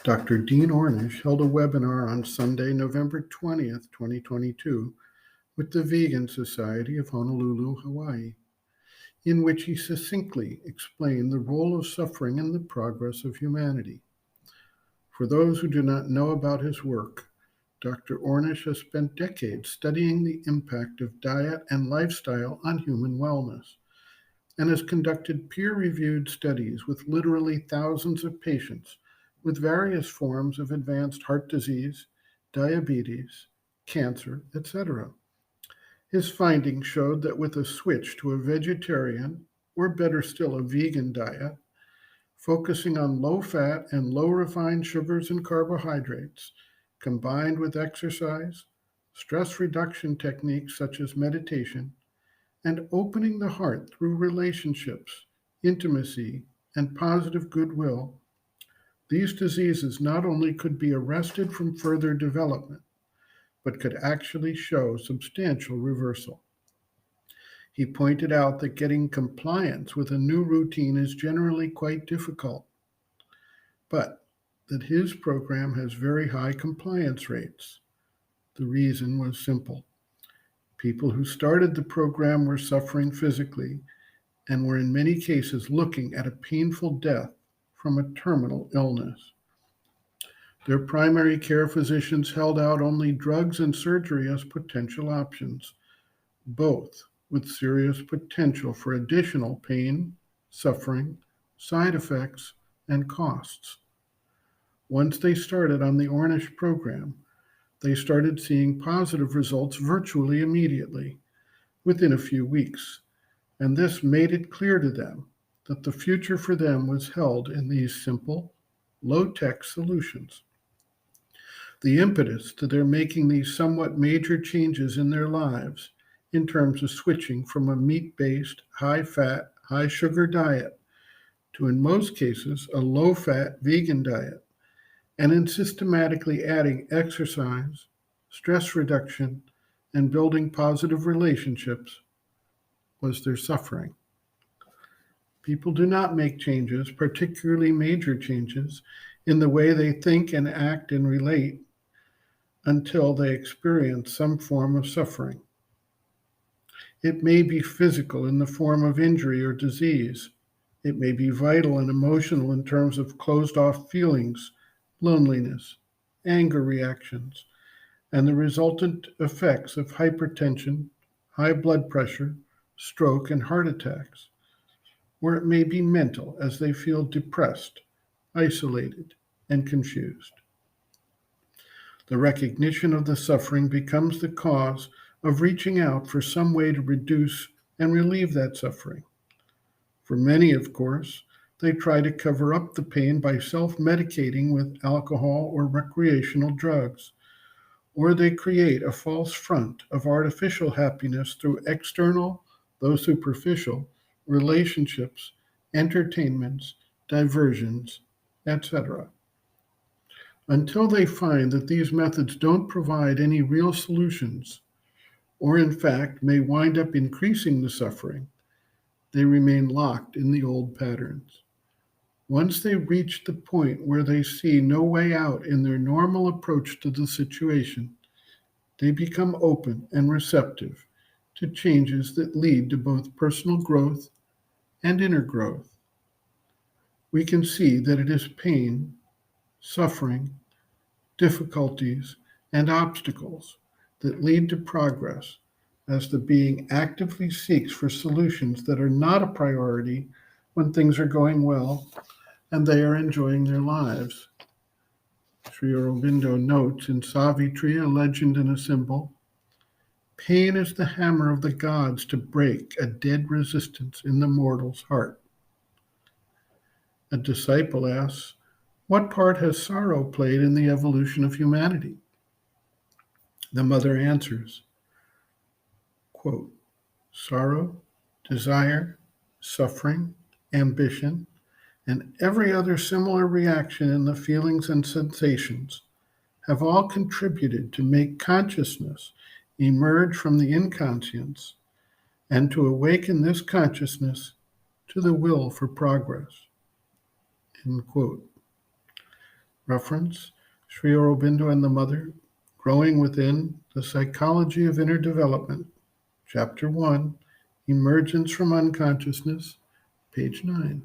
Dr. Dean Ornish held a webinar on Sunday, November 20th, 2022, with the Vegan Society of Honolulu, Hawaii, in which he succinctly explained the role of suffering in the progress of humanity. For those who do not know about his work, Dr. Ornish has spent decades studying the impact of diet and lifestyle on human wellness and has conducted peer-reviewed studies with literally thousands of patients with various forms of advanced heart disease, diabetes, cancer, etc. His findings showed that with a switch to a vegetarian, or better still, a vegan diet, focusing on low fat and low refined sugars and carbohydrates, combined with exercise, stress reduction techniques such as meditation, and opening the heart through relationships, intimacy, and positive goodwill, these diseases not only could be arrested from further development, but could actually show substantial reversal. He pointed out that getting compliance with a new routine is generally quite difficult, but that his program has very high compliance rates. The reason was simple. People who started the program were suffering physically and were in many cases looking at a painful death from a terminal illness. Their primary care physicians held out only drugs and surgery as potential options, both with serious potential for additional pain, suffering, side effects, and costs. Once they started on the Ornish program, they started seeing positive results virtually immediately, within a few weeks, and this made it clear to them that the future for them was held in these simple, low-tech solutions. The impetus to their making these somewhat major changes in their lives in terms of switching from a meat-based, high-fat, high-sugar diet to, in most cases, a low-fat vegan diet, and in systematically adding exercise, stress reduction, and building positive relationships was their suffering. People do not make changes, particularly major changes, in the way they think and act and relate until they experience some form of suffering. It may be physical in the form of injury or disease. It may be vital and emotional in terms of closed off feelings, loneliness, anger reactions, and the resultant effects of hypertension, high blood pressure, stroke, and heart attacks. Or it may be mental as they feel depressed, isolated, and confused. The recognition of the suffering becomes the cause of reaching out for some way to reduce and relieve that suffering. For many, of course, they try to cover up the pain by self-medicating with alcohol or recreational drugs, or they create a false front of artificial happiness through external, though superficial, relationships, entertainments, diversions, etc. Until they find that these methods don't provide any real solutions, or in fact may wind up increasing the suffering, they remain locked in the old patterns. Once they reach the point where they see no way out in their normal approach to the situation, they become open and receptive to changes that lead to both personal growth and inner growth. We can see that it is pain, suffering, difficulties, and obstacles that lead to progress as the being actively seeks for solutions that are not a priority when things are going well and they are enjoying their lives. Sri Aurobindo notes in Savitri, a legend and a symbol, pain is the hammer of the gods to break a dead resistance in the mortal's heart. A disciple asks, what part has sorrow played in the evolution of humanity? The mother answers, quote, sorrow, desire, suffering, ambition, and every other similar reaction in the feelings and sensations have all contributed to make consciousness emerge from the inconscience and to awaken this consciousness to the will for progress. End quote. Reference, Sri Aurobindo and the Mother, Growing Within, The Psychology of Inner Development, Chapter 1, Emergence from Unconsciousness, page 9.